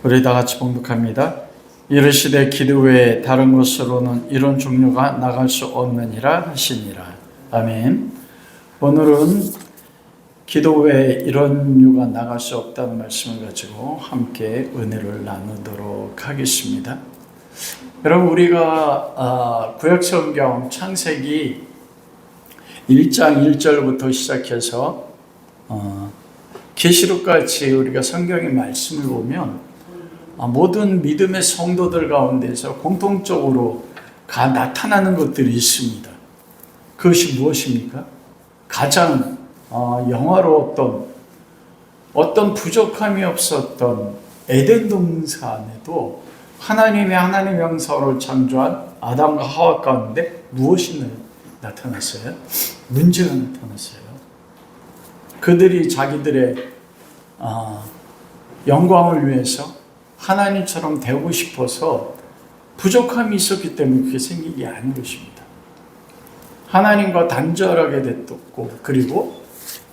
우리 다 같이 봉독합니다. 이르시되 기도 외에 다른 것으로는 이런 종류가 나갈 수 없느니라 하시니라. 아멘. 오늘은 기도 외에 이런 류가 나갈 수 없다는 말씀을 가지고 함께 은혜를 나누도록 하겠습니다. 여러분, 우리가 구약성경 창세기 1장 1절부터 시작해서 계시록까지 우리가 성경의 말씀을 보면 모든 믿음의 성도들 가운데서 공통적으로 나타나는 것들이 있습니다. 그것이 무엇입니까? 가장 영화로웠던, 어떤 부족함이 없었던 에덴 동산에도 하나님의 형상으로 창조한 아담과 하와 가운데 무엇이 나타났어요? 문제가 나타났어요. 그들이 자기들의 영광을 위해서 하나님처럼 되고 싶어서 부족함이 있었기 때문에 그게 생기지 않은 것입니다. 하나님과 단절하게 됐고, 그리고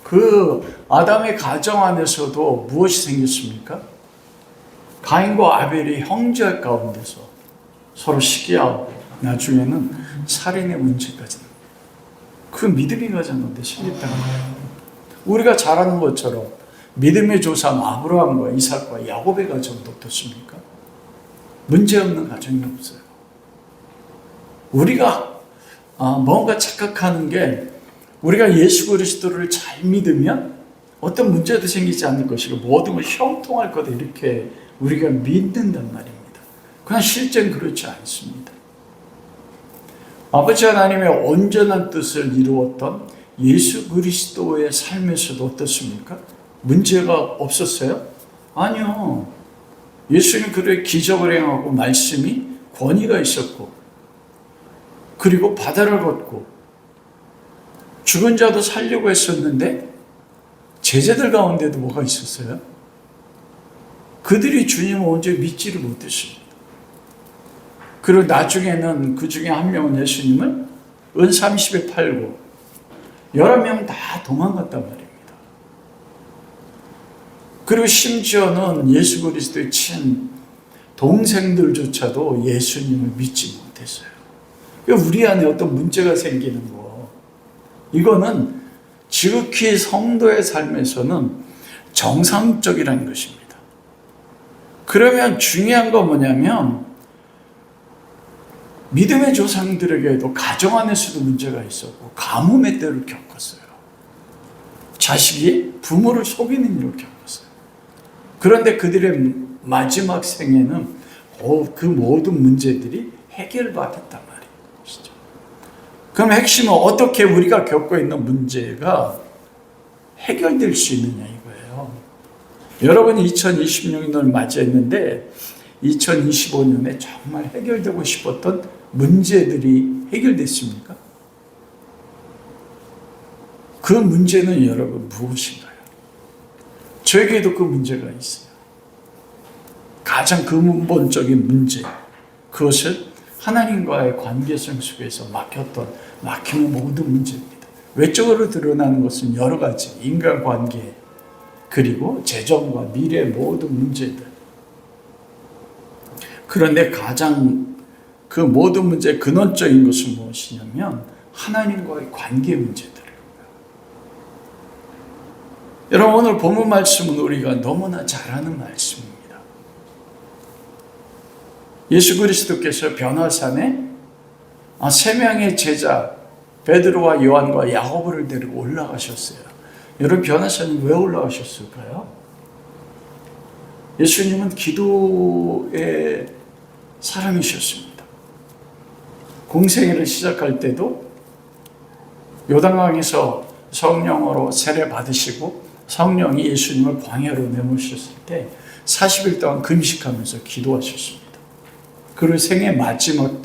그 아담의 가정 안에서도 무엇이 생겼습니까? 가인과 아벨이 형제 가운데서 서로 시기하고 나중에는 살인의 문제까지, 그 믿음이 가졌는데 생겼다는 거예요. 우리가 잘 아는 것처럼 믿음의 조상 아브라함과 이삭과 야곱의 가정도 어떻습니까? 문제없는 가정이 없어요. 우리가 뭔가 착각하는 게, 우리가 예수 그리스도를 잘 믿으면 어떤 문제도 생기지 않을 것이고 모든 걸 형통할 거다, 이렇게 우리가 믿는단 말입니다. 그러나 실제는 그렇지 않습니다. 아버지 하나님의 온전한 뜻을 이루었던 예수 그리스도의 삶에서도 어떻습니까? 문제가 없었어요? 아니요. 예수님 그의 기적을 행하고 말씀이 권위가 있었고, 그리고 바다를 걷고 죽은 자도 살려고 했었는데 제자들 가운데도 뭐가 있었어요? 그들이 주님을 언제 믿지를 못했습니다. 그리고 나중에는 그 중에 한 명은 예수님을 은 30에 팔고 11명 다 도망갔단 말입니다. 그리고 심지어는 예수 그리스도의 친 동생들조차도 예수님을 믿지 못했어요. 우리 안에 어떤 문제가 생기는 거, 이거는 지극히 성도의 삶에서는 정상적이라는 것입니다. 그러면 중요한 건 뭐냐면, 믿음의 조상들에게도 가정 안에서도 문제가 있었고 가뭄의 때를 겪었어요. 자식이 부모를 속이는 일을 겪었어요. 그런데 그들의 마지막 생에는 그 모든 문제들이 해결받았단 말이죠. 그럼 핵심은 어떻게 우리가 겪고 있는 문제가 해결될 수 있느냐 이거예요. 여러분이 2026년을 맞이했는데 2025년에 정말 해결되고 싶었던 문제들이 해결됐습니까? 그 문제는 여러분 무엇인가요? 저에게도 그 문제가 있어요. 가장 근본적인 문제, 그것은 하나님과의 관계성 속에서 막히는 모든 문제입니다. 외적으로 드러나는 것은 여러 가지, 인간관계, 그리고 재정과 미래의 모든 문제들. 그런데 가장 그 모든 문제의 근원적인 것은 무엇이냐면 하나님과의 관계 문제들이에요. 여러분, 오늘 본문 말씀은 우리가 너무나 잘 아는 말씀입니다. 예수 그리스도께서 변화산에 3명의 제자 베드로와 요한과 야고보를 데리고 올라가셨어요. 여러분, 변화산에 왜 올라가셨을까요? 예수님은 기도의 사람이셨습니다. 공생애를 시작할 때도 요단강에서 성령으로 세례 받으시고 성령이 예수님을 광야로 내모셨을 때 40일 동안 금식하면서 기도하셨습니다. 그리고 생애 마지막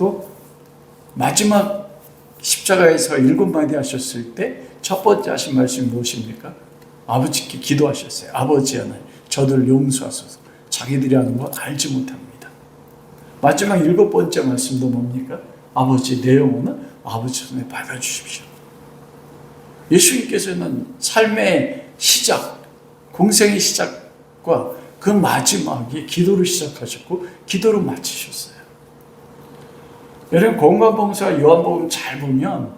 십자가에서 7마디 하셨을 때 첫 번째 하신 말씀이 무엇입니까? 아버지께 기도하셨어요. 아버지 하나님, 저들을 용서하소서. 자기들이 하는 거 알지 못합니다. 마지막 7번째 말씀도 뭡니까? 아버지, 내 영혼은 아버지 손에 받아주십시오. 예수님께서는 삶의 시작, 공생의 시작과 그 마지막에 기도를 시작하셨고 기도를 마치셨어요. 여러분 공관봉사 요한복음 잘 보면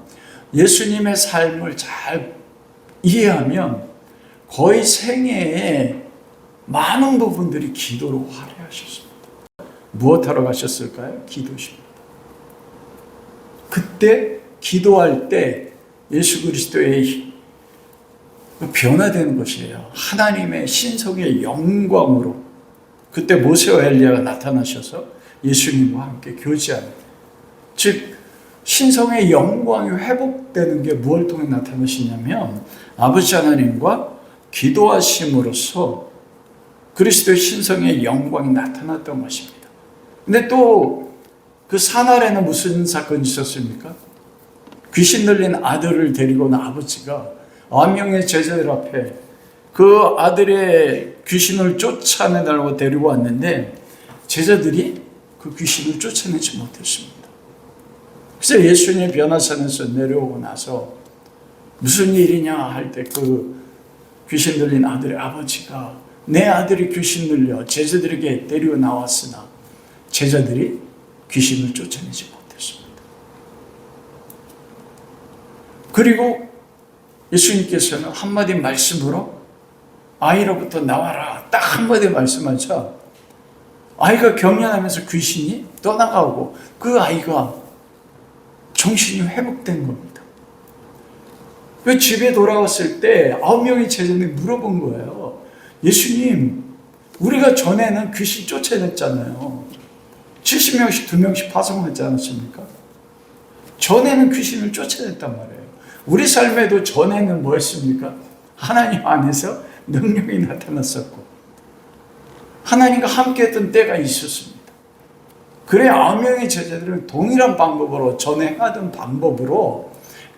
예수님의 삶을 잘 이해하면 거의 생애에 많은 부분들이 기도로 화려하셨습니다. 무엇하러 가셨을까요? 기도십니다. 그때 기도할 때 예수 그리스도의 변화되는 것이에요. 하나님의 신성의 영광으로 그때 모세와 엘리야가 나타나셔서 예수님과 함께 교제하는, 즉 신성의 영광이 회복되는 게 무엇을 통해 나타나시냐면 아버지 하나님과 기도하심으로써 그리스도의 신성의 영광이 나타났던 것입니다. 근데 또 그 산 아래는 무슨 사건이 있었습니까? 귀신 들린 아들을 데리고 온 아버지가 9명의 제자들 앞에 그 아들의 귀신을 쫓아내달라고 데리고 왔는데 제자들이 그 귀신을 쫓아내지 못했습니다. 그래서 예수님이 변화산에서 내려오고 나서 무슨 일이냐 할 때 그 귀신 들린 아들의 아버지가 내 아들이 귀신 들려 제자들에게 데리고 나왔으나 제자들이 귀신을 쫓아내지 못했습니다. 그리고 예수님께서는 한마디 말씀으로 아이로부터 나와라 딱 한마디 말씀하자 아이가 경련하면서 귀신이 떠나가고 그 아이가 정신이 회복된 겁니다. 그 집에 돌아왔을 때 9명의 제자들이 물어본 거예요. 예수님, 우리가 전에는 귀신 쫓아냈잖아요. 70명씩 2명씩 파송하지 않았습니까? 전에는 귀신을 쫓아냈단 말이에요. 우리 삶에도 전에는 뭐였습니까? 하나님 안에서 능력이 나타났었고 하나님과 함께했던 때가 있었습니다. 그래 9명의 제자들은 동일한 방법으로 전에 하던 방법으로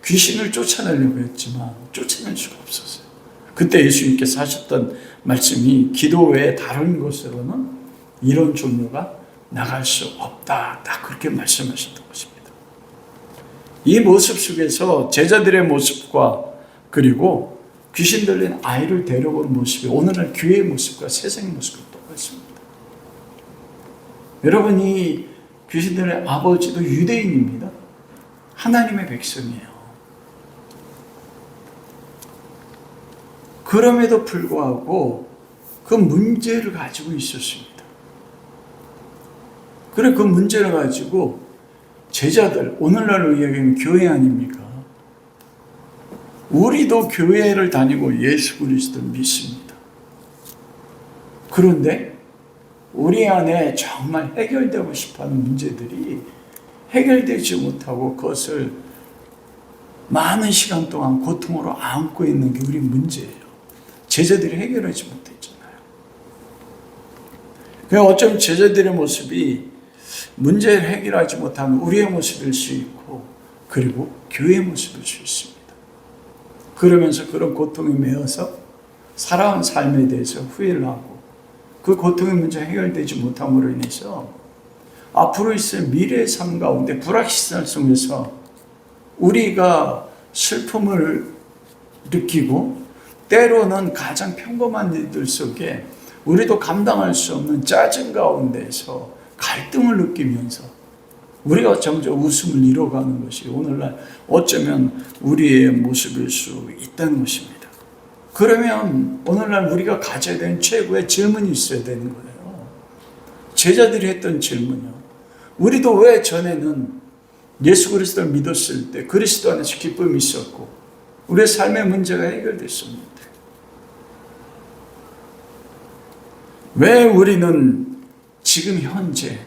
귀신을 쫓아내려고 했지만 쫓아낼 수가 없었어요. 그때 예수님께서 하셨던 말씀이 기도 외에 다른 곳으로는 이런 종류가 나갈 수 없다. 딱 그렇게 말씀하셨던 것입니다. 이 모습 속에서 제자들의 모습과 그리고 귀신 들린 아이를 데려온 모습이 오늘날 교회의 모습과 세상의 모습과 똑같습니다. 여러분 이 귀신 들린 아버지도 유대인입니다. 하나님의 백성이에요. 그럼에도 불구하고 그 문제를 가지고 있었습니다. 그래 그 문제를 가지고 제자들, 오늘날로 이야기하면 교회 아닙니까? 우리도 교회를 다니고 예수 그리스도를 믿습니다. 그런데 우리 안에 정말 해결되고 싶어하는 문제들이 해결되지 못하고 그것을 많은 시간 동안 고통으로 안고 있는 게 우리 문제예요. 제자들이 해결하지 못했잖아요. 그냥 어쩌면 제자들의 모습이 문제를 해결하지 못하는 우리의 모습일 수 있고 그리고 교회의 모습일 수 있습니다. 그러면서 그런 고통에 매여서 살아온 삶에 대해서 후회를 하고 그 고통의 문제가 해결되지 못함으로 인해서 앞으로 있을 미래의 삶 가운데 불확실성 속에서 우리가 슬픔을 느끼고 때로는 가장 평범한 일들 속에 우리도 감당할 수 없는 짜증 가운데서 갈등을 느끼면서 우리가 점점 웃음을 잃어가는 것이 오늘날 어쩌면 우리의 모습일 수 있다는 것입니다. 그러면 오늘날 우리가 가져야 되는 최고의 질문이 있어야 되는 거예요. 제자들이 했던 질문이요. 우리도 왜 전에는 예수 그리스도를 믿었을 때 그리스도 안에서 기쁨이 있었고 우리의 삶의 문제가 해결됐습니다. 왜 우리는 지금 현재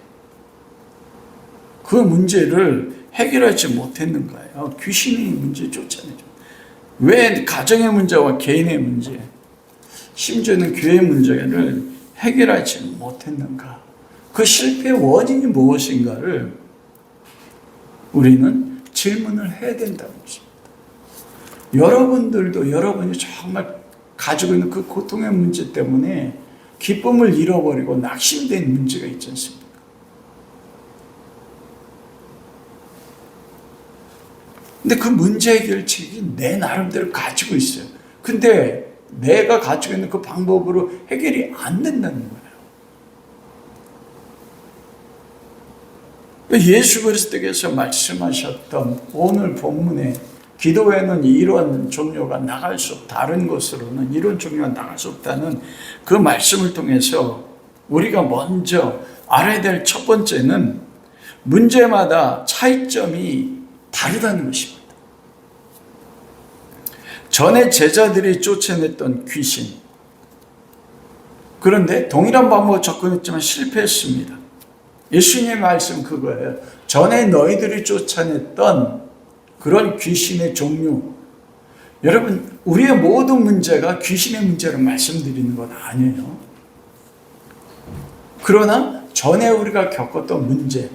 그 문제를 해결하지 못했는가요? 귀신의 문제 쫓아내죠. 왜 가정의 문제와 개인의 문제, 심지어는 교회의 문제를 해결하지 못했는가? 그 실패의 원인이 무엇인가를 우리는 질문을 해야 된다는 것입니다. 여러분들도 여러분이 정말 가지고 있는 그 고통의 문제 때문에 기쁨을 잃어버리고 낙심된 문제가 있지 않습니까? 근데 그 문제 해결책이 내 나름대로 가지고 있어요. 근데 내가 가지고 있는 그 방법으로 해결이 안 된다는 거예요. 예수 그리스도께서 말씀하셨던 오늘 본문에 기도에는 이런 종류가 나갈 수 없다. 다른 것으로는 이런 종류가 나갈 수 없다는 그 말씀을 통해서 우리가 먼저 알아야 될 첫 번째는 문제마다 차이점이 다르다는 것입니다. 전에 제자들이 쫓아냈던 귀신. 그런데 동일한 방법으로 접근했지만 실패했습니다. 예수님의 말씀 그거예요. 전에 너희들이 쫓아냈던 그런 귀신의 종류. 여러분, 우리의 모든 문제가 귀신의 문제를 말씀드리는 건 아니에요. 그러나 전에 우리가 겪었던 문제,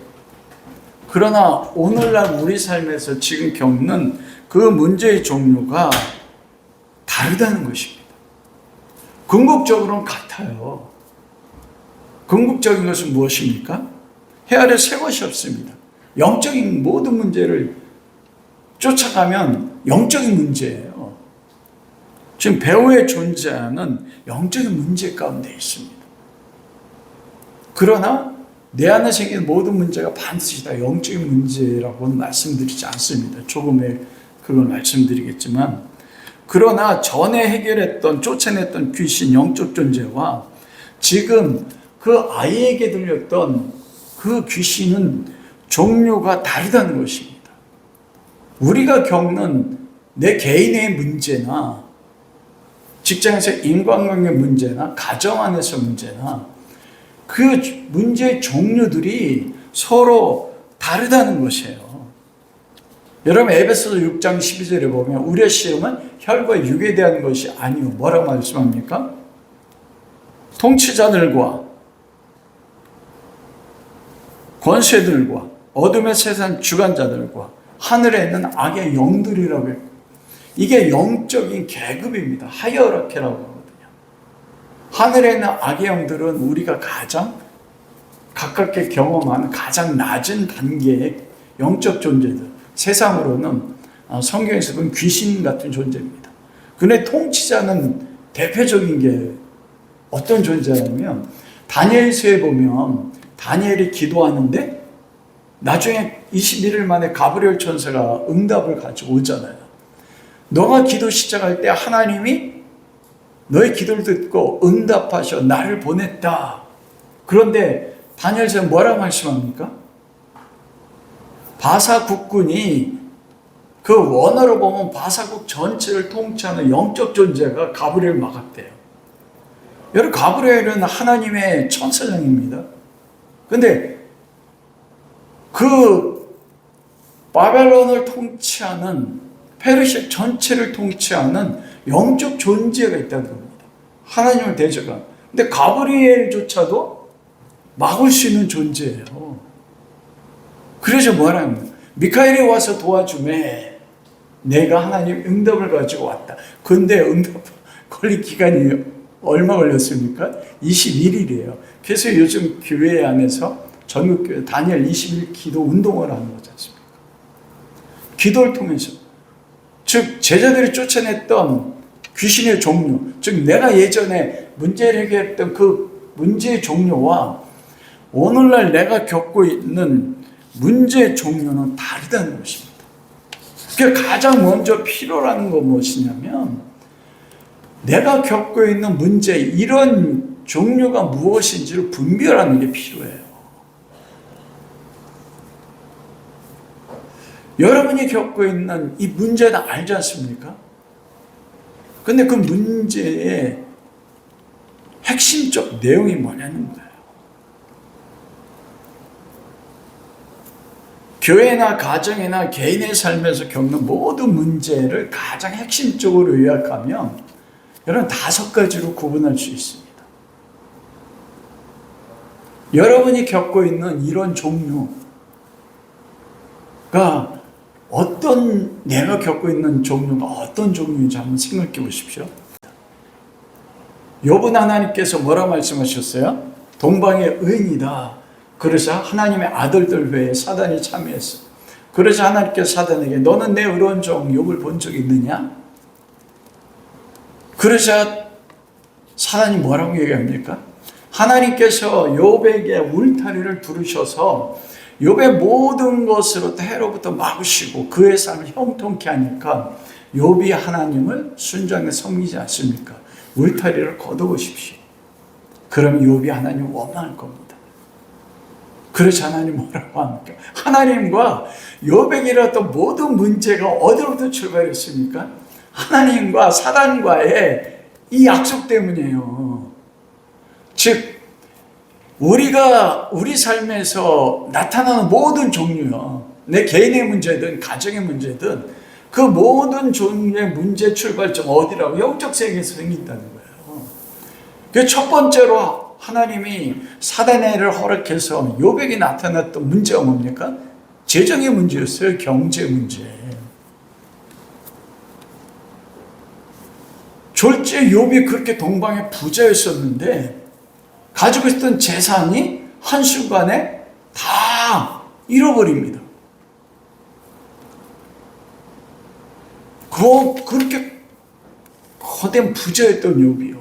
그러나 오늘날 우리 삶에서 지금 겪는 그 문제의 종류가 다르다는 것입니다. 궁극적으로는 같아요. 궁극적인 것은 무엇입니까? 헤아려 새 것이 없습니다. 영적인 모든 문제를 쫓아가면 영적인 문제예요. 지금 배우의 존재하는 영적인 문제 가운데 있습니다. 그러나 내 안에 생긴 모든 문제가 반드시 다 영적인 문제라고는 말씀드리지 않습니다. 조금의 그걸 말씀드리겠지만, 그러나 전에 해결했던 쫓아냈던 귀신 영적 존재와 지금 그 아이에게 들렸던 그 귀신은 종류가 다르다는 것입니다. 우리가 겪는 내 개인의 문제나 직장에서 인간관계 문제나 가정 안에서 문제나 그 문제의 종류들이 서로 다르다는 것이에요. 여러분 에베소서 6장 12절에 보면 우리의 시험은 혈과 육에 대한 것이 아니요. 뭐라고 말씀합니까? 통치자들과 권세들과 어둠의 세상 주관자들과 하늘에 있는 악의 영들이라고 해요. 이게 영적인 계급입니다. 하이어라키라고 하거든요. 하늘에 있는 악의 영들은 우리가 가장 가깝게 경험하는 가장 낮은 단계의 영적 존재들. 세상으로는 성경에서 보면 귀신 같은 존재입니다. 근데 통치자는 대표적인 게 어떤 존재냐면 다니엘서에 보면 다니엘이 기도하는데 나중에 21일 만에 가브리엘 천사가 응답을 가지고 오잖아요. 너가 기도 시작할 때 하나님이 너의 기도를 듣고 응답하셔 나를 보냈다. 그런데 다니엘서는 뭐라고 말씀합니까? 바사 국군이 그 원어로 보면 바사국 전체를 통치하는 영적 존재가 가브리엘 마각돼요. 여러분 가브리엘은 하나님의 천사장입니다. 근데 그 바벨론을 통치하는 페르시아 전체를 통치하는 영적 존재가 있다는 겁니다. 하나님을 대적한. 근데 가브리엘조차도 막을 수 있는 존재예요. 그래서 뭐라는 미카엘이 와서 도와주매 내가 하나님 응답을 가지고 왔다. 근데 응답 걸릴 기간이 얼마 걸렸습니까? 21일이에요. 그래서 요즘 교회 안에서 전국교회 다니엘 20일 기도 운동을 하는 거지 않습니까? 기도를 통해서 즉 제자들이 쫓아냈던 귀신의 종류, 즉 내가 예전에 문제를 해결했던 그 문제의 종류와 오늘날 내가 겪고 있는 문제의 종류는 다르다는 것입니다. 그러니까 가장 먼저 필요한 건 무엇이냐면 내가 겪고 있는 문제 이런 종류가 무엇인지를 분별하는 게 필요해요. 여러분이 겪고 있는 이 문제는 알지 않습니까? 근데 그 문제의 핵심적 내용이 뭐냐는 거예요. 교회나 가정이나 개인의 삶에서 겪는 모든 문제를 가장 핵심적으로 요약하면 여러분 5가지로 구분할 수 있습니다. 여러분이 겪고 있는 이런 종류가 내가 겪고 있는 종류가 어떤 종류인지 한번 생각해 보십시오. 욥은 하나님께서 뭐라 말씀하셨어요? 동방의 의인이다. 그래서 하나님의 아들들 외에 사단이 참여했어. 그래서 하나님께서 사단에게 너는 내 의로운 종 욥을 본 적이 있느냐? 그러자 사단이 뭐라고 얘기합니까? 하나님께서 욥에게 울타리를 두르셔서 욥의 모든 것으로 해로부터 막으시고 그의 삶을 형통케 하니까 욥이 하나님을 순전하게 섬기지 않습니까? 울타리를 걷어보십시오. 그럼 욥이 하나님을 원망할 겁니다. 그래서 하나님 뭐라고 합니까? 하나님과 욥에게 일어났던 모든 문제가 어디로부터 출발했습니까? 하나님과 사단과의 이 약속 때문이에요. 즉 우리가 우리 삶에서 나타나는 모든 종류요, 내 개인의 문제든 가정의 문제든 그 모든 종류의 문제 출발점 어디라고? 영적 세계에서 생긴다는 거예요. 그 첫 번째로 하나님이 사단을 허락해서 욥에게 나타났던 문제가 뭡니까? 재정의 문제였어요. 경제 문제. 졸지에 욥이 그렇게 동방의 부자였었는데 가지고 있었던 재산이 한순간에 다 잃어버립니다. 그렇게 거대한 부자였던 욥이요.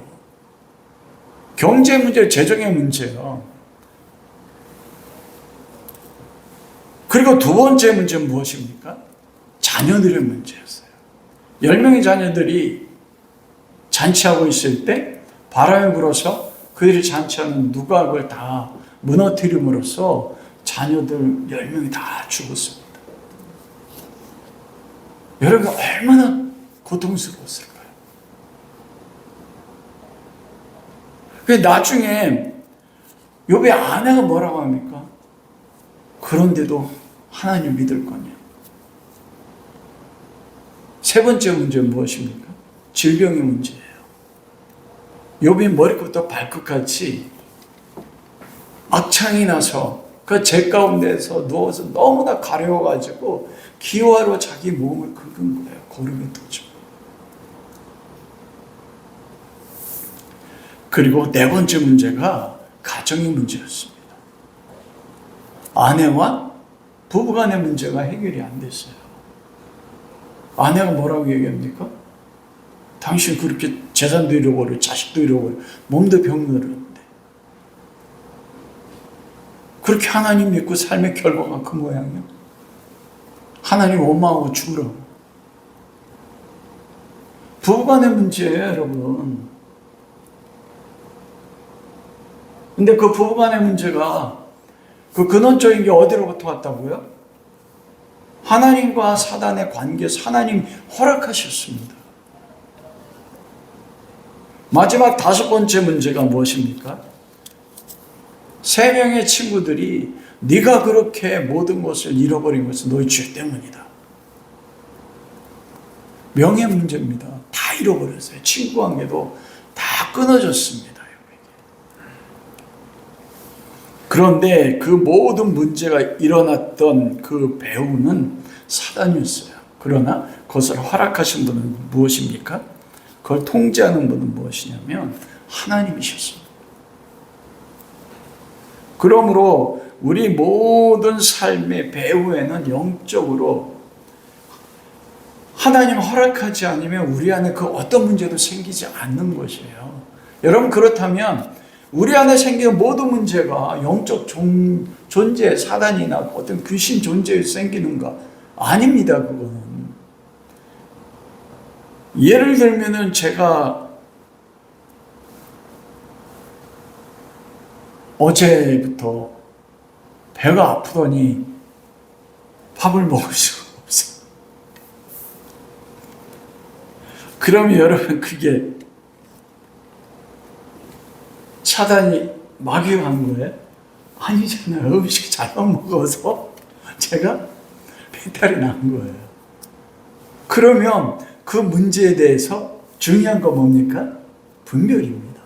경제 문제, 재정의 문제요. 그리고 두 번째 문제는 무엇입니까? 자녀들의 문제였어요. 10명의 자녀들이 잔치하고 있을 때 바람이 불어서 그들이 잔치하는 누각을 다 무너뜨림으로써 자녀들 10명이 다 죽었습니다. 여러분 얼마나 고통스러웠을까요? 나중에 욥의 아내가 뭐라고 합니까? 그런데도 하나님 믿을 거냐? 세 번째 문제는 무엇입니까? 질병의 문제예요. 욥이 머리부터 발끝까지 악창이 나서 그 재 가운데서 누워서 너무나 가려워가지고 기와로 자기 몸을 긁은 거예요. 고름에 도죠. 그리고 네 번째 문제가 가정의 문제였습니다. 아내와 부부간의 문제가 해결이 안 됐어요. 아내가 뭐라고 얘기합니까? 당신 그렇게 재산도 잃어버려, 자식도 잃어버려, 몸도 병들었는데 그렇게 하나님 믿고 삶의 결과가 그 모양이야? 하나님 원망하고 죽으라고. 부부간의 문제예요, 여러분. 근데 그 부부간의 문제가 그 근원적인 게 어디로부터 왔다고요? 하나님과 사단의 관계에서 하나님 허락하셨습니다. 마지막 다섯 번째 문제가 무엇입니까? 세 명의 친구들이 네가 그렇게 모든 것을 잃어버린 것은 너희 죄 때문이다. 명예 문제입니다. 다 잃어버렸어요. 친구 관계도 다 끊어졌습니다. 그런데 그 모든 문제가 일어났던 그 배후는 사단이었어요. 그러나 그것을 허락하신 분은 무엇입니까? 그걸 통제하는 분은 무엇이냐면 하나님이셨습니다. 그러므로 우리 모든 삶의 배후에는 영적으로 하나님 허락하지 않으면 우리 안에 그 어떤 문제도 생기지 않는 것이에요. 여러분 그렇다면 우리 안에 생기는 모든 문제가 영적 존재, 사단이나 어떤 귀신 존재에 생기는가? 아닙니다, 그거는. 예를 들면은 제가 어제부터 배가 아프더니 밥을 먹을 수가 없어요. 그러면 여러분 그게 사단이 막유한 거예요? 아니잖아요. 음식 잘못 먹어서 제가 배탈이 난 거예요. 그러면 그 문제에 대해서 중요한 거 뭡니까? 분별입니다.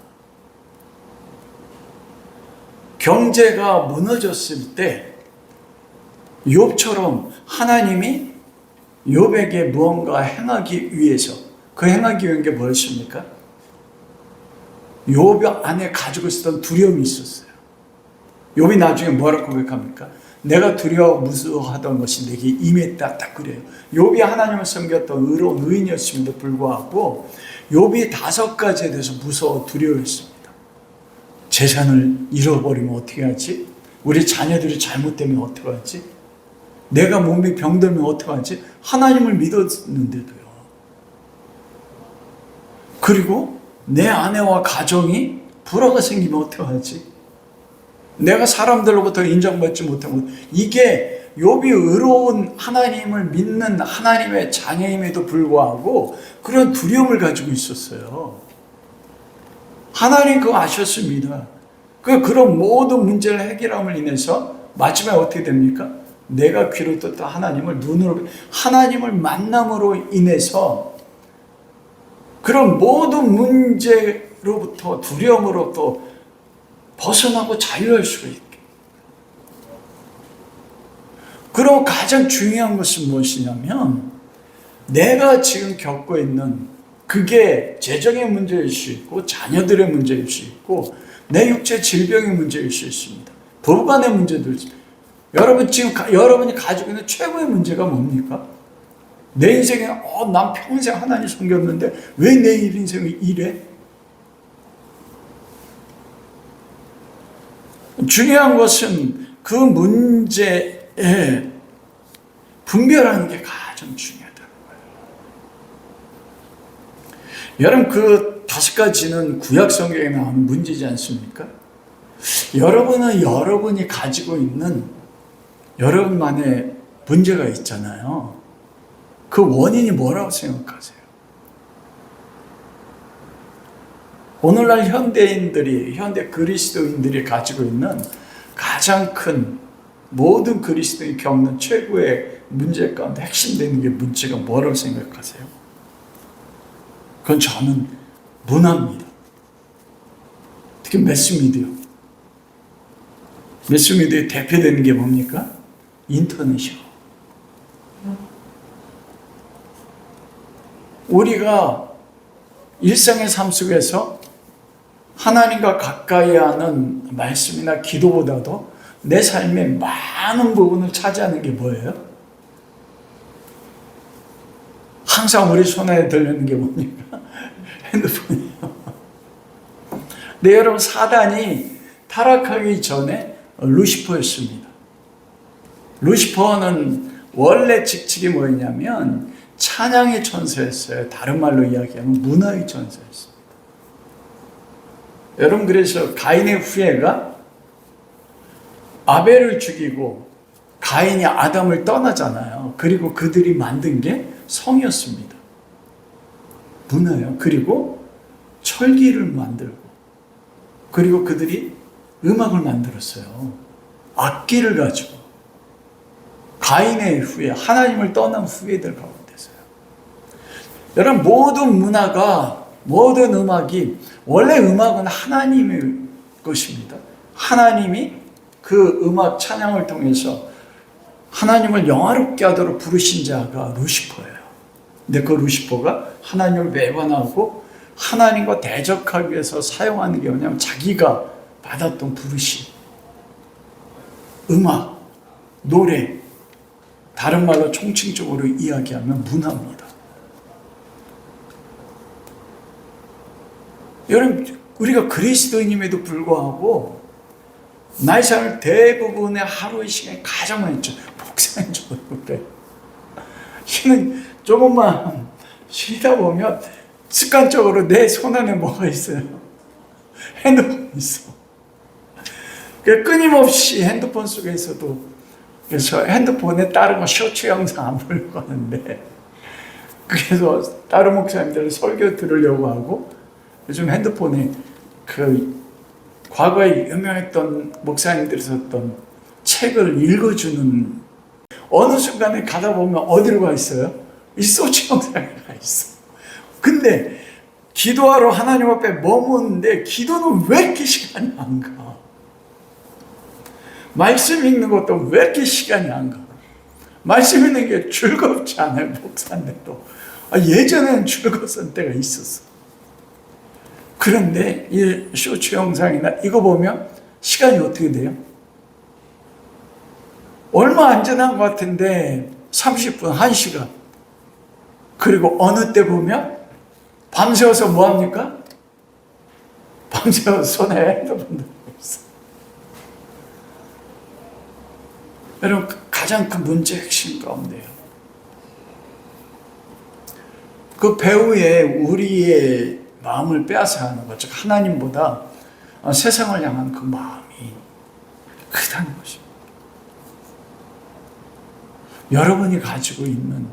경제가 무너졌을 때 욥처럼 하나님이 욥에게 무언가 행하기 위해서 그 행하기 위한 게 무엇입니까? 욥 안에 가지고 있었던 두려움이 있었어요. 욥이 나중에 뭐라고 고백합니까? 내가 두려워 무서워하던 것이 내게 임했다. 딱 그래요. 욥이 하나님을 섬겼던 의로운 의인이었음에도 불구하고 욥이 5가지에 대해서 무서워 두려워했습니다. 재산을 잃어버리면 어떻게 하지? 우리 자녀들이 잘못되면 어떻게 하지? 내가 몸이 병들면 어떻게 하지? 하나님을 믿었는데도요. 그리고 내 아내와 가정이 불화가 생기면 어떻게 하지? 내가 사람들로부터 인정받지 못하고, 이게 욥이 의로운 하나님을 믿는 하나님의 자녀임에도 불구하고 그런 두려움을 가지고 있었어요. 하나님 그거 아셨습니다. 그런 모든 문제를 해결함을 인해서 마지막에 어떻게 됩니까? 내가 귀로 듣던 하나님을 눈으로, 하나님을 만남으로 인해서 그런 모든 문제로부터, 두려움으로부터 벗어나고 자유할 수가 있게. 그리고 가장 중요한 것은 무엇이냐면, 내가 지금 겪고 있는, 그게 재정의 문제일 수 있고 자녀들의 문제일 수 있고 내 육체 질병의 문제일 수 있습니다. 부부간의 문제도 있습니다. 여러분 지금 여러분이 가지고 있는 최고의 문제가 뭡니까? 내 인생에 난 평생 하나님 섬겼는데 왜 내 인생이 이래? 중요한 것은 그 문제에 분별하는 게 가장 중요하다는 거예요. 여러분 그 5가지는 구약 성경에 나오는 문제지 않습니까? 여러분은 여러분이 가지고 있는 여러분만의 문제가 있잖아요. 그 원인이 뭐라고 생각하세요? 오늘날 현대 그리스도인들이 가지고 있는 가장 큰, 모든 그리스도인이 겪는 최고의 문제 가운데 핵심되는 게 문제가 뭐라고 생각하세요? 그건 저는 문화입니다. 특히 매스미디어. 매스미디어에 대표되는 게 뭡니까? 인터넷이요. 우리가 일상의 삶 속에서 하나님과 가까이 하는 말씀이나 기도보다도 내 삶의 많은 부분을 차지하는 게 뭐예요? 항상 우리 손에 들리는 게 뭡니까? 핸드폰이에요. 네, 여러분, 사단이 타락하기 전에 루시퍼였습니다. 루시퍼는 원래 직책이 뭐였냐면 찬양의 천사였어요. 다른 말로 이야기하면 문화의 천사였습니다. 여러분, 그래서 가인의 후예가 아벨을 죽이고 가인이 아담을 떠나잖아요. 그리고 그들이 만든 게 성이었습니다. 문화요. 그리고 철기를 만들고, 그리고 그들이 음악을 만들었어요. 악기를 가지고. 가인의 후예, 하나님을 떠난 후예들 가운데서요. 여러분, 모든 문화가, 모든 음악이, 원래 음악은 하나님의 것입니다. 하나님이 그 음악 찬양을 통해서 하나님을 영화롭게 하도록 부르신 자가 루시퍼예요. 근데 그 루시퍼가 하나님을 배반하고 하나님과 대적하기 위해서 사용하는 게 뭐냐면 자기가 받았던 부르심, 음악, 노래, 다른 말로 총칭적으로 이야기하면 문화입니다. 여러분, 우리가 그리스도인임에도 불구하고 나의 삶 대부분의 하루의 시간이 가장 많이 있죠. 복사해 줘도 그래. 쉬는 조금만 쉬다 보면 습관적으로 내 손 안에 뭐가 있어요? 핸드폰이 있어. 끊임없이 핸드폰 속에서도, 그래서 핸드폰에 다른 거 쇼츠 영상 안 보려고 하는데, 그래서 다른 목사님들 설교 들으려고 하고, 요즘 핸드폰에 과거에 유명했던 목사님들이 썼던 책을 읽어주는, 어느 순간에 가다 보면 어디로 가 있어요? 이 쇼츠 영상에 가 있어. 근데 기도하러 하나님 앞에 머무는데 기도는 왜 이렇게 시간이 안 가? 말씀 읽는 것도 왜 이렇게 시간이 안 가? 말씀 읽는 게 즐겁지 않아요, 목사인데도. 예전에는 즐거웠던 때가 있었어. 그런데 이 쇼츠 영상이나 이거 보면 시간이 어떻게 돼요? 얼마 안 지난 것 같은데 30분, 1시간. 그리고 어느 때 보면 밤새워서 뭐합니까? 밤새워서 손에 핸드폰 들고 있어. 여러분, 가장 큰 문제 핵심 가운데요, 그 배후에 우리의 마음을 빼앗아가는 것, 즉 하나님보다 세상을 향한 그 마음이 크다는 것입니다. 여러분이 가지고 있는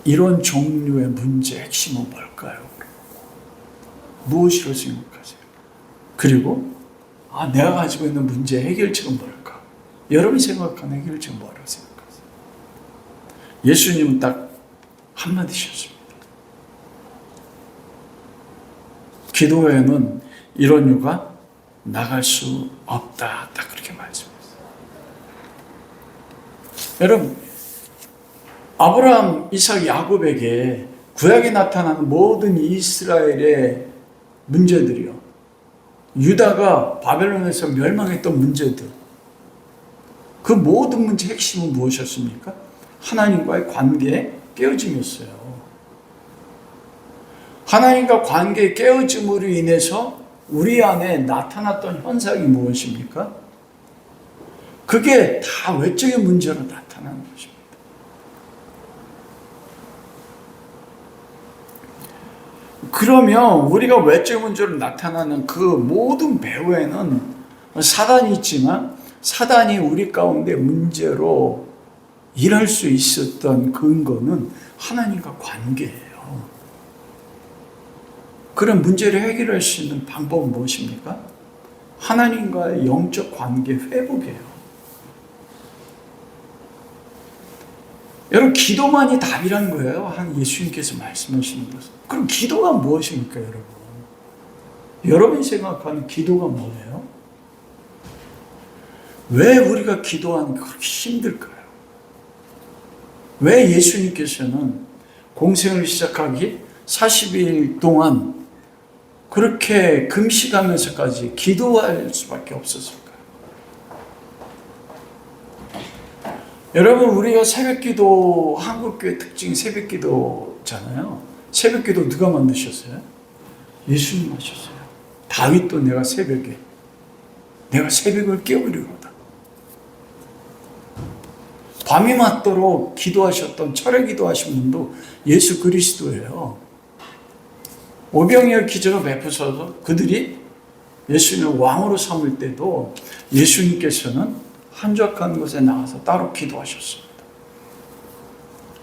이런 종류의 문제 핵심은 뭘까요? 무엇이라고 생각하세요? 그리고 내가 가지고 있는 문제의 해결책은 뭘까? 여러분이 생각하는 해결책은 뭐라고 생각하세요? 예수님은 딱 한마디셨습니다. 기도에는 이런 유가 나갈 수 없다. 딱 그렇게 말씀했어요. 여러분, 아브라함, 이삭, 야곱에게 구약에 나타나는 모든 이스라엘의 문제들이요, 유다가 바벨론에서 멸망했던 문제들, 그 모든 문제 핵심은 무엇이었습니까? 하나님과의 관계의 깨어짐이었어요. 하나님과 관계의 깨어짐으로 인해서 우리 안에 나타났던 현상이 무엇입니까? 그게 다 외적인 문제로 나타나는 것입니다. 그러면 우리가 외적인 문제로 나타나는 그 모든 배후에는 사단이 있지만, 사단이 우리 가운데 문제로 일할 수 있었던 근거는 하나님과 관계예요. 그런 문제를 해결할 수 있는 방법은 무엇입니까? 하나님과의 영적 관계 회복이에요. 여러분, 기도만이 답이라는 거예요. 예수님께서 말씀하시는 것은. 그럼 기도가 무엇입니까, 여러분? 여러분이 생각하는 기도가 뭐예요? 왜 우리가 기도하는 게 그렇게 힘들까요? 왜 예수님께서는 공생을 시작하기 40일 동안 그렇게 금식하면서까지 기도할 수밖에 없었을까요? 여러분, 우리가 새벽기도, 한국교회 특징이 새벽기도잖아요. 새벽기도 누가 만드셨어요? 예수님 하셨어요. 다윗도 내가 새벽을 깨우리로다. 밤이 맞도록 기도하셨던, 철회 기도하신 분도 예수 그리스도예요. 오병이어 기적을 베푸셔서 그들이 예수님을 왕으로 삼을 때도 예수님께서는 한적한 곳에 나가서 따로 기도하셨습니다.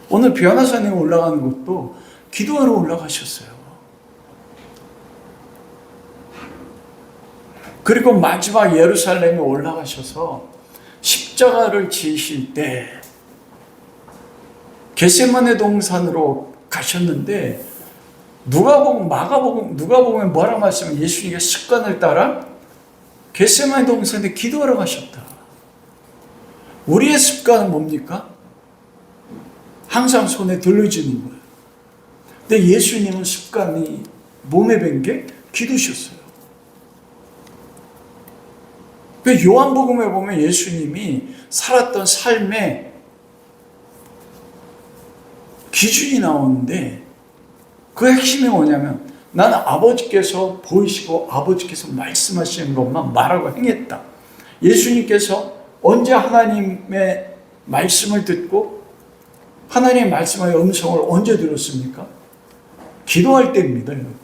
오늘 변화산에 올라가는 것도 기도하러 올라가셨어요. 그리고 마지막 예루살렘에 올라가셔서 십자가를 지으실 때 겟세마네 동산으로 가셨는데, 누가복음에 뭐라고 말씀하면 예수님의 습관을 따라 겟세마네 동산에 기도하러 가셨다. 우리의 습관은 뭡니까? 항상 손에 들려지는 거예요. 근데 예수님은 습관이 몸에 밴 게 기도셨어요. 요한복음에 보면 예수님이 살았던 삶의 기준이 나오는데, 그 핵심이 뭐냐면, 나는 아버지께서 보이시고 아버지께서 말씀하시는 것만 말하고 행했다. 예수님께서 언제 하나님의 말씀을 듣고 하나님의 말씀의 음성을 언제 들었습니까? 기도할 때입니다, 여러분.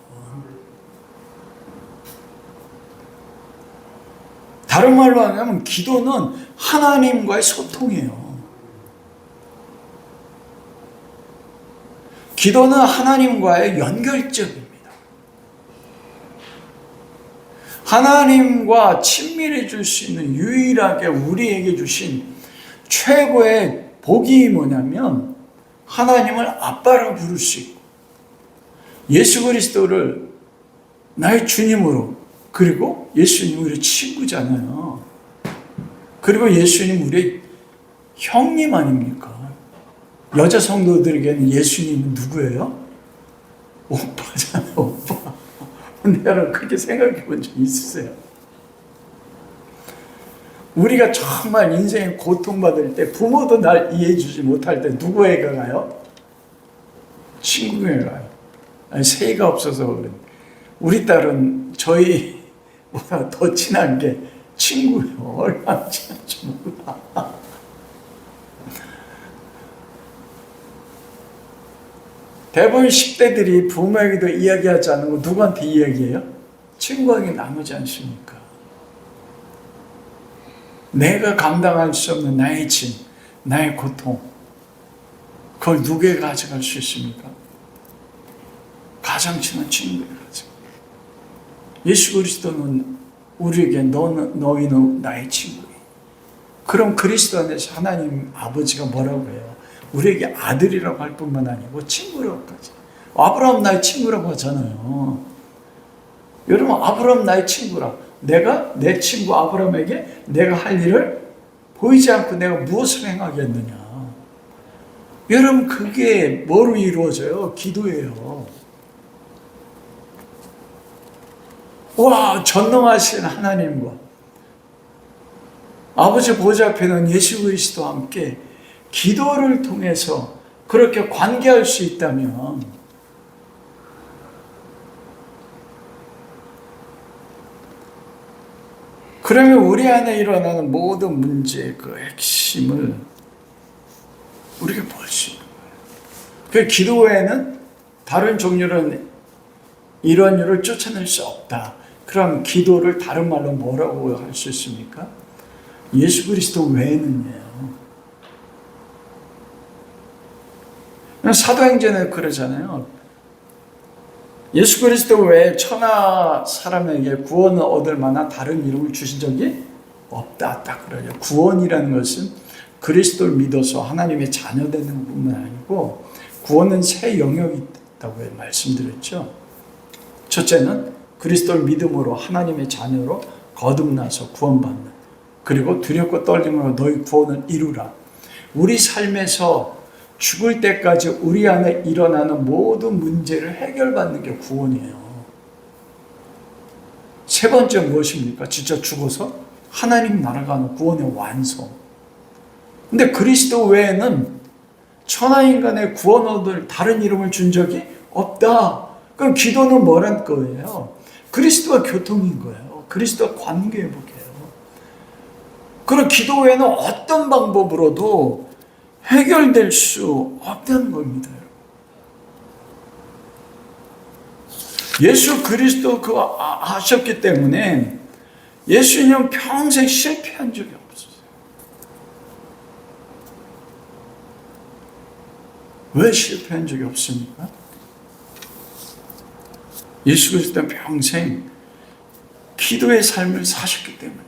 다른 말로 하면 기도는 하나님과의 소통이에요. 기도는 하나님과의 연결점입니다. 하나님과 친밀해질 수 있는, 유일하게 우리에게 주신 최고의 복이 뭐냐면, 하나님을 아빠라고 부를 수 있고, 예수 그리스도를 나의 주님으로, 그리고 예수님 우리 친구잖아요. 그리고 예수님 우리 형님 아닙니까? 여자 성도들에게는 예수님은 누구예요? 오빠잖아요, 오빠. 근데 여러분, 그렇게 생각해 본 적 있으세요? 우리가 정말 인생에 고통받을 때, 부모도 날 이해해 주지 못할 때 누구에게 가요? 친구에게 가요. 아니, 세이가 없어서 그래. 우리 딸은 저희보다 더 친한 게 친구예요. 얼마나 친한지 몰라. 대부분 10대들이 부모에게도 이야기하지 않는 거 누구한테 이야기해요? 친구에게 나누지 않습니까? 내가 감당할 수 없는 나의 짐, 나의 고통, 그걸 누구에게 가져갈 수 있습니까? 가장 친한 친구에게 가져가. 예수 그리스도는 우리에게 너희는 나의 친구야. 그럼 그리스도 안에서 하나님 아버지가 뭐라고 해요? 우리에게 아들이라고 할 뿐만 아니고 친구라고까지. 아브라함 나의 친구라고 하잖아요. 여러분, 아브라함 나의 친구라. 내가 내 친구 아브라함에게 내가 할 일을 보이지 않고 내가 무엇을 행하겠느냐. 여러분, 그게 뭐로 이루어져요? 기도예요. 와, 전능하신 하나님과 아버지 보좌 앞에는 예수 그리스도와 함께 기도를 통해서 그렇게 관계할 수 있다면 그러면 우리 안에 일어나는 모든 문제의 그 핵심을 우리가 볼 수 있는 거예요. 그 기도 외에는 다른 종류는 이런 일을 쫓아낼 수 없다. 그럼 기도를 다른 말로 뭐라고 할 수 있습니까? 예수 그리스도 외에는요. 사도행전에 그러잖아요. 예수 그리스도 외에 천하 사람에게 구원을 얻을 만한 다른 이름을 주신 적이 없다. 딱 그래요. 구원이라는 것은 그리스도를 믿어서 하나님의 자녀 되는 뿐만 아니고 구원은 세 영역이 있다고 말씀드렸죠. 첫째는 그리스도를 믿음으로 하나님의 자녀로 거듭나서 구원받는, 그리고 두렵고 떨림으로 너희 구원을 이루라. 우리 삶에서 죽을 때까지 우리 안에 일어나는 모든 문제를 해결받는 게 구원이에요. 세 번째 무엇입니까? 진짜 죽어서 하나님 나라가 구원의 완성. 근데 그리스도 외에는 천하인간의 구원 얻을 다른 이름을 준 적이 없다. 그럼 기도는 뭐란 거예요? 그리스도와 교통인 거예요. 그리스도와 관계회복이에요. 그럼 기도 외에는 어떤 방법으로도 해결될 수 없다는 겁니다. 예수 그리스도 그거 하셨기 때문에 예수님은 평생 실패한 적이 없었어요. 왜 실패한 적이 없습니까? 예수 그리스도는 평생 기도의 삶을 사셨기 때문에.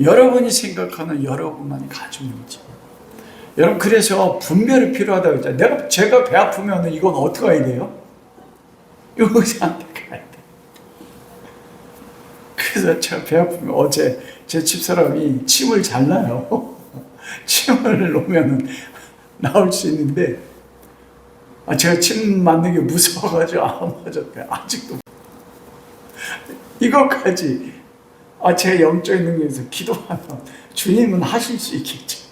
여러분이 생각하는 여러분만이 가진 문제. 여러분, 그래서 분별이 필요하다고 했잖아요. 제가 배 아프면 이건 어떻게 해야 돼요? 의사한테 가야 돼. 그래서 제가 배 아프면 어제 제 집사람이 침을 잘 놔요. 침을 놓으면 나올 수 있는데, 제가 침 맞는 게 무서워가지고 안 맞았대요. 아직도. 이것까지 제 영적인 능력에서 기도하면 주님은 하실 수 있겠죠.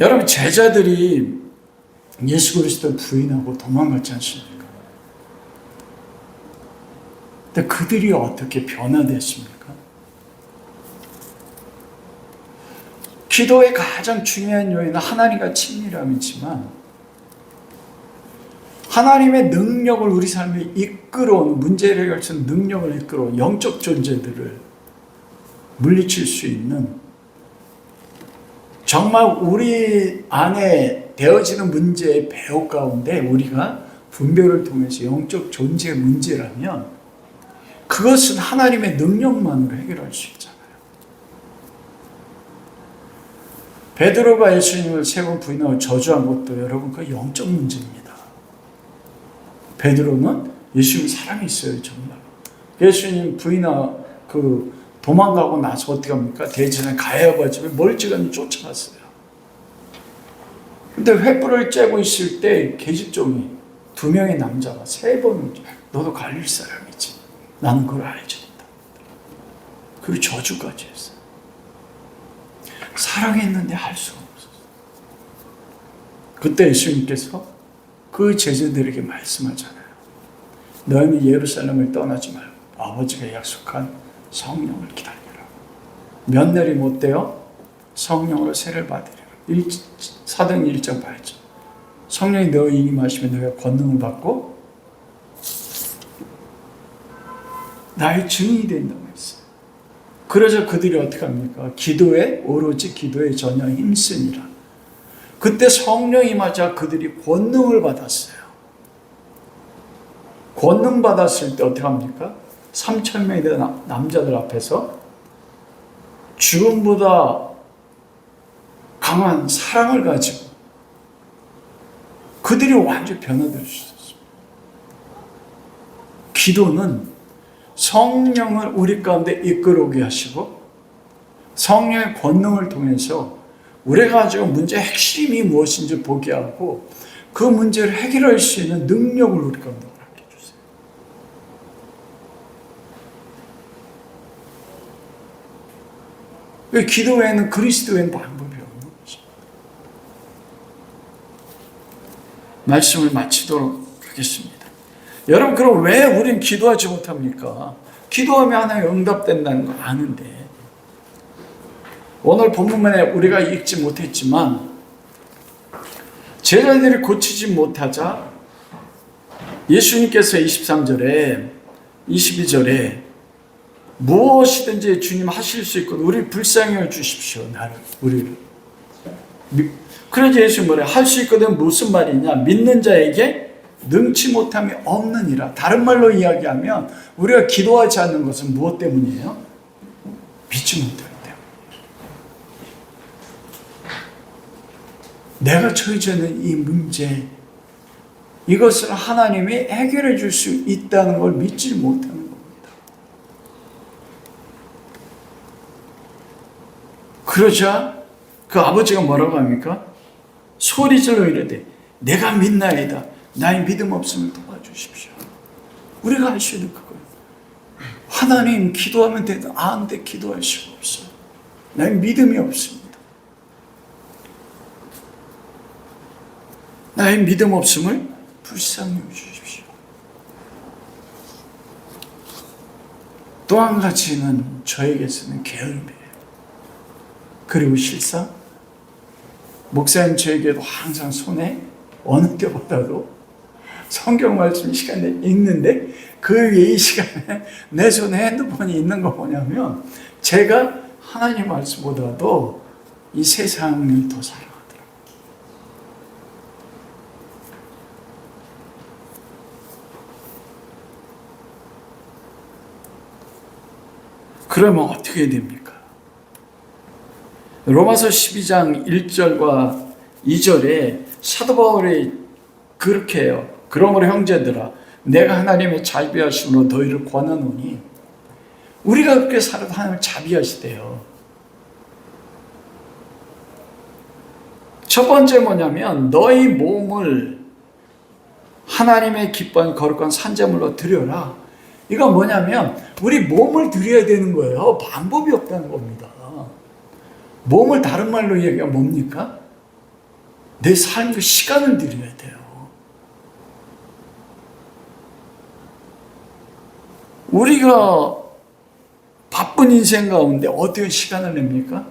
여러분, 제자들이 예수 그리스도를 부인하고 도망갔지 않습니까? 근데 그들이 어떻게 변화됐습니까? 기도의 가장 중요한 요인은 하나님과 친밀함이지만 하나님의 능력을 우리 삶에 이끌어온, 문제를 해결할 수 있는 능력을 이끌어온 영적 존재들을 물리칠 수 있는, 정말 우리 안에 되어지는 문제의 배후 가운데 우리가 분별을 통해서 영적 존재의 문제라면 그것은 하나님의 능력만으로 해결할 수 있잖아요. 베드로가 예수님을 세 번 부인하고 저주한 것도 여러분 그 영적 문제입니다. 베드로는 예수님 사랑이 있어요, 정말. 예수님 부인하고 도망가고 나서 어떻게 합니까? 대전에 가야바 집에 멀찌감치 쫓아갔어요. 근데 횃불을 쬐고 있을 때 계집종이 두 명의 남자가 세 번을 너도 갈릴 사람이지. 나는 그걸 알지 못한다. 그리고 저주까지 했어요. 사랑했는데 할 수가 없었어요. 그때 예수님께서 그 제자들에게 말씀하잖아요. 너희는 예루살렘을 떠나지 말고 아버지가 약속한 성령을 기다려라. 몇 날이 못 되어 성령으로 세를 받으리라. 사도행 1장 8절. 성령이 너희 임하시면 너희가 권능을 받고 나의 증인이 된다고 했어요. 그래서 그들이 어떻게 합니까? 오로지 기도에 전혀 힘쓰니라. 그때 성령이 임하자 그들이 권능을 받았어요. 권능 받았을 때 어떻게 합니까? 3,000명의 남자들 앞에서 죽음보다 강한 사랑을 가지고 그들이 완전히 변화될 수 있었습니다. 기도는 성령을 우리 가운데 이끌어오게 하시고 성령의 권능을 통해서 우리가 가지고 문제의 핵심이 무엇인지 보게 하고 그 문제를 해결할 수 있는 능력을 우리 가운데 갖게 해주세요. 기도 외에는 그리스도 외에는 방법이 없는 것입니다. 말씀을 마치도록 하겠습니다. 여러분, 그럼 왜 우린 기도하지 못합니까? 기도하면 하나님 응답된다는 거 아는데 오늘 본문에 우리가 읽지 못했지만 제자들이 고치지 못하자 예수님께서 23절에 22절에 무엇이든지 주님 하실 수 있고 우리 불쌍히 여 주십시오. 우리를. 그래서 예수님 뭐래? 할 수 있거든. 무슨 말이냐? 믿는 자에게 능치 못함이 없느니라. 다른 말로 이야기하면 우리가 기도하지 않는 것은 무엇 때문이에요? 믿지 못하기 때문에. 내가 처해져 있는 이 문제, 이것을 하나님이 해결해 줄 수 있다는 걸 믿지 못하는 겁니다. 그러자 그 아버지가 뭐라고 합니까? 소리질러 이르되 내가 믿나이다. 나의 믿음 없음을 도와주십시오. 우리가 할 수 있는 그거예요. 하나님 기도하면 되는데 아한테 기도할 수가 없어요. 나의 믿음이 없습니다. 나의 믿음 없음을 불쌍히 여주십시오. 또 한 가지는 저에게서는 게으름이에요. 그리고 실상 목사님 저에게도 항상 손에 어느 때보다도 성경 말씀 시간에 읽는데 그 외의 시간에 내 손에 핸드폰이 있는 거 뭐냐면 제가 하나님 말씀보다도 이 세상을 더 사랑하더라고요. 그러면 어떻게 됩니까? 로마서 12장 1절과 2절에 사도 바울이 그렇게 해요. 그러므로 형제들아 내가 하나님의 자비하심으로 너희를 권하노니 우리가 그렇게 살아도 하나님을 자비하시대요. 첫 번째 뭐냐면 너희 몸을 하나님의 기뻐하는 거룩한 산제물로 드려라. 이건 뭐냐면 우리 몸을 드려야 되는 거예요. 방법이 없다는 겁니다. 몸을 다른 말로 얘기하면 뭡니까? 내 삶과 시간을 드려야 돼요. 우리가 바쁜 인생 가운데 어떻게 시간을 냅니까?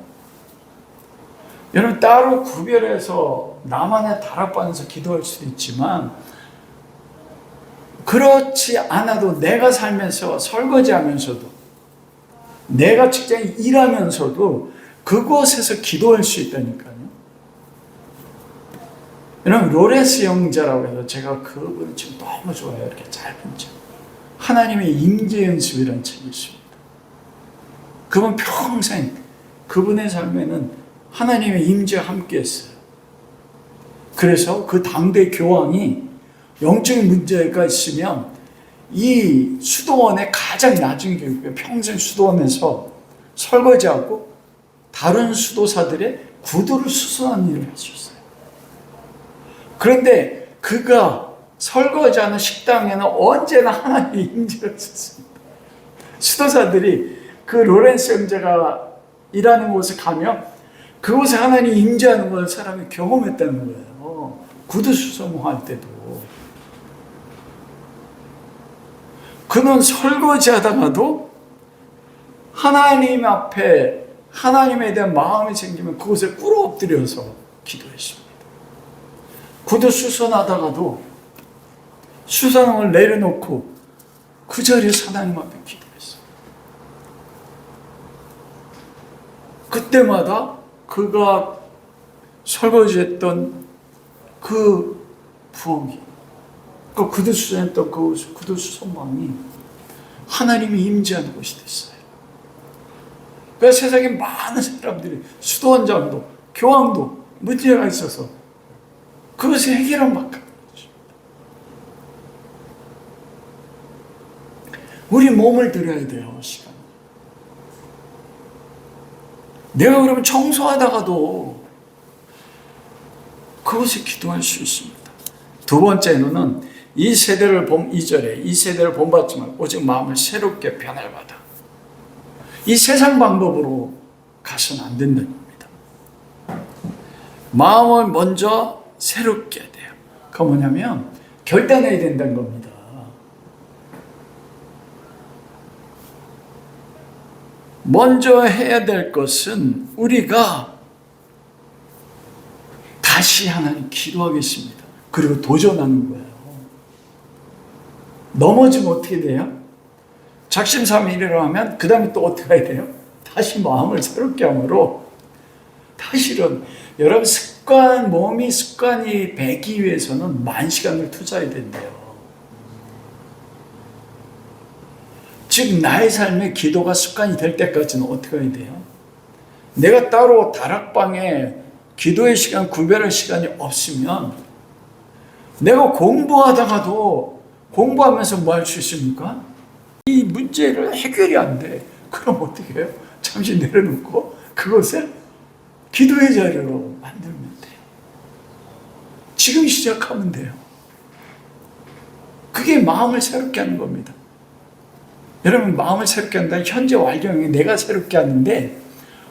여러분 따로 구별해서 나만의 다락방에서 기도할 수도 있지만 그렇지 않아도 내가 살면서 설거지하면서도 내가 직장에 일하면서도 그곳에서 기도할 수 있다니까요. 여러분 로렌스 영자라고 해서 제가 그분을 지금 너무 좋아해요. 이렇게 짧은 책. 하나님의 임재 연습이라는 책이 있습니다. 그분 평생 그분의 삶에는 하나님의 임재와 함께 했어요. 그래서 그 당대 교황이 영적인 문제가 있으면 이 수도원의 가장 낮은 교육에 평생 수도원에서 설거지하고 다른 수도사들의 구두를 수선하는 일을 했었어요. 그런데 그가 설거지하는 식당에는 언제나 하나님의 임재가 있었습니다. 수도사들이 그 로렌스 형제가 일하는 곳에 가면 그곳에 하나님이 임재하는 걸 사람이 경험했다는 거예요. 구두수성할 때도. 그는 설거지하다가도 하나님 앞에 하나님에 대한 마음이 생기면 그곳에 꿇어 엎드려서 기도했습니다. 구두 수선하다가도 수선을 내려놓고 그 자리에서 하나님 앞에 기도했어요. 그때마다 그가 설거지했던 그 부엌이, 그 구두 수선했던 그 구두 수선방이 하나님이 임재하는 곳이 됐어요. 그래서 세상에 많은 사람들이 수도원장도 교황도 문제가 있어서 그것을 해결한 막 우리 몸을 들여야 돼요. 시간. 내가 그러면 청소하다가도 그것을 기도할 수 있습니다. 두 번째는 이 세대를 2절에 이 세대를 본받지 말고 오직 마음을 새롭게 변화를 받아. 이 세상 방법으로 가서는 안 된다는 겁니다. 마음을 먼저 새롭게 해야 돼요. 그거 뭐냐면 결단해야 된다는 겁니다. 먼저 해야 될 것은 우리가 다시 하나님 기도하겠습니다. 그리고 도전하는 거예요. 넘어지면 어떻게 돼요? 작심삼일이라고 하면 그 다음에 또 어떻게 해야 돼요? 다시 마음을 새롭게 함으로 사실은 여러분 몸이 습관이 배기 위해서는 10,000시간을 투자해야 된대요. 즉 나의 삶에 기도가 습관이 될 때까지는 어떻게 해야 돼요? 내가 따로 다락방에 기도의 시간, 구별할 시간이 없으면 내가 공부하다가도 공부하면서 뭐 할 수 있습니까? 이 문제를 해결이 안 돼. 그럼 어떻게 해요? 잠시 내려놓고 그것을 기도의 자리로 만들면 돼요. 지금 시작하면 돼요. 그게 마음을 새롭게 하는 겁니다. 여러분 마음을 새롭게 한다는 현재 완경이 내가 새롭게 하는데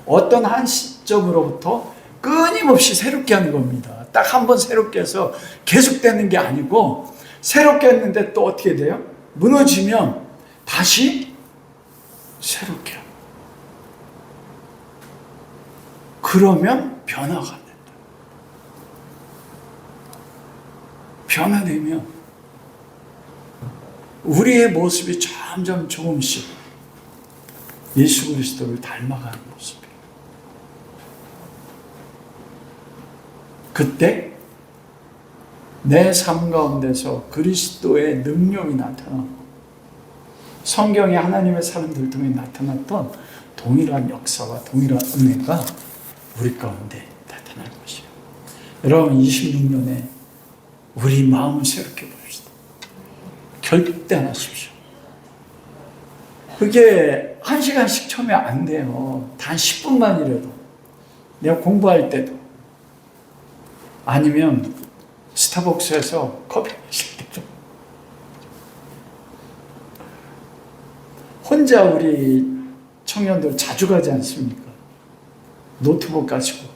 어떤 한 시점으로부터 끊임없이 새롭게 하는 겁니다. 딱 한 번 새롭게 해서 계속되는 게 아니고 새롭게 했는데 또 어떻게 돼요? 무너지면 다시 새롭게 합니다. 그러면 변화가 된다. 변화되면 우리의 모습이 점점 조금씩 예수 그리스도를 닮아가는 모습이에요. 그때 내 삶 가운데서 그리스도의 능력이 나타나고 성경에 하나님의 사람들 통해 나타났던 동일한 역사와 동일한 은혜가 우리 가운데 나타날 것이에요. 여러분 26년에 우리 마음을 새롭게 봅시다. 결단하십시오. 그게 1시간씩 처음에 안 돼요. 단 10분만이라도. 내가 공부할 때도. 아니면 스타벅스에서 커피 마실 때도. 혼자 우리 청년들 자주 가지 않습니까? 노트북 가지고.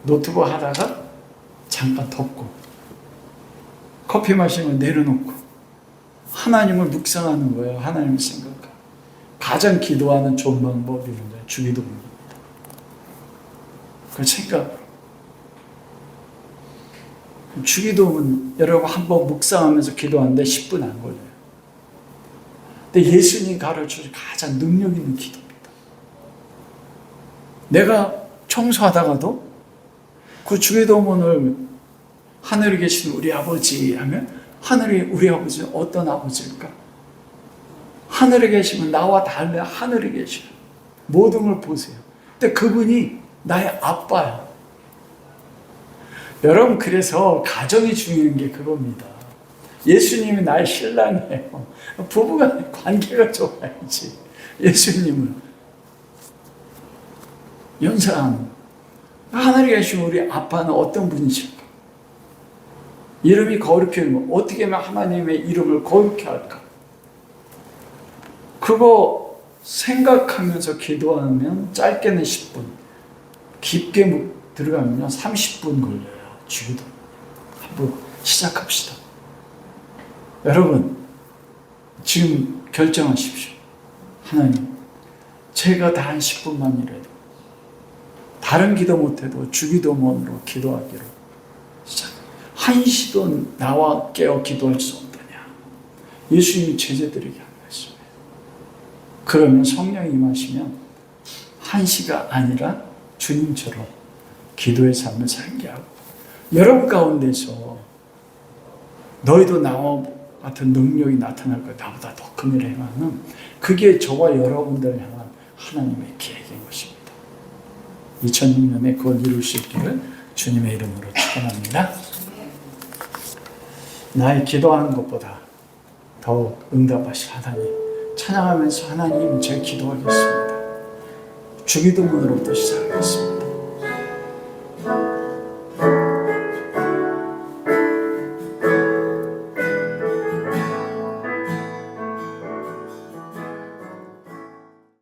노트북 하다가 잠깐 덮고. 커피 마시면 내려놓고. 하나님을 묵상하는 거예요. 하나님을 생각하고. 가장 기도하는 좋은 방법이 주기도문입니다. 그 생각. 주기도문 여러분 한번 묵상하면서 기도하는데 10분 안 걸려요. 근데 예수님이 가르쳐준 가장 능력 있는 기도입니다. 내가 청소하다가도 그 주기도문을 하늘에 계신 우리 아버지 하면 하늘에 우리 아버지는 어떤 아버지일까? 하늘에 계시면 나와 달리 하늘에 계셔. 모든 걸 보세요. 근데 그분이 나의 아빠야. 여러분 그래서 가정이 중요한 게 그겁니다. 예수님이 나의 신랑이에요. 부부간의 관계가 좋아야지. 예수님을 연상 하늘에 계신 우리 아빠는 어떤 분이실까? 이름이 거룩히 여기면 어떻게 하면 하나님의 이름을 거룩히 할까? 그거 생각하면서 기도하면 짧게는 10분, 깊게 들어가면 30분 걸려요. 주기도. 한번 시작합시다. 여러분, 지금 결정하십시오. 하나님, 제가 단 10분만이라도 다른 기도 못해도 주기도문으로 기도하기로 시작. 한시도 나와 깨어 기도할 수 없느냐. 예수님이 제자들에게 한 말씀이에요. 그러면 성령이 임하시면 한시가 아니라 주님처럼 기도의 삶을 살게 하고, 여러분 가운데서 너희도 나와 같은 능력이 나타날 거야. 나보다 더 큰 일을 행하는, 그게 저와 여러분들을 향한 하나님의 계획인 것입니다. 2006년에 그걸 이룰 수 있기를 주님의 이름으로 축원합니다. 나의 기도하는 것보다 더 응답하실 하나님 찬양하면서, 하나님, 제가 기도하겠습니다. 주기도문으로부터 시작하겠습니다.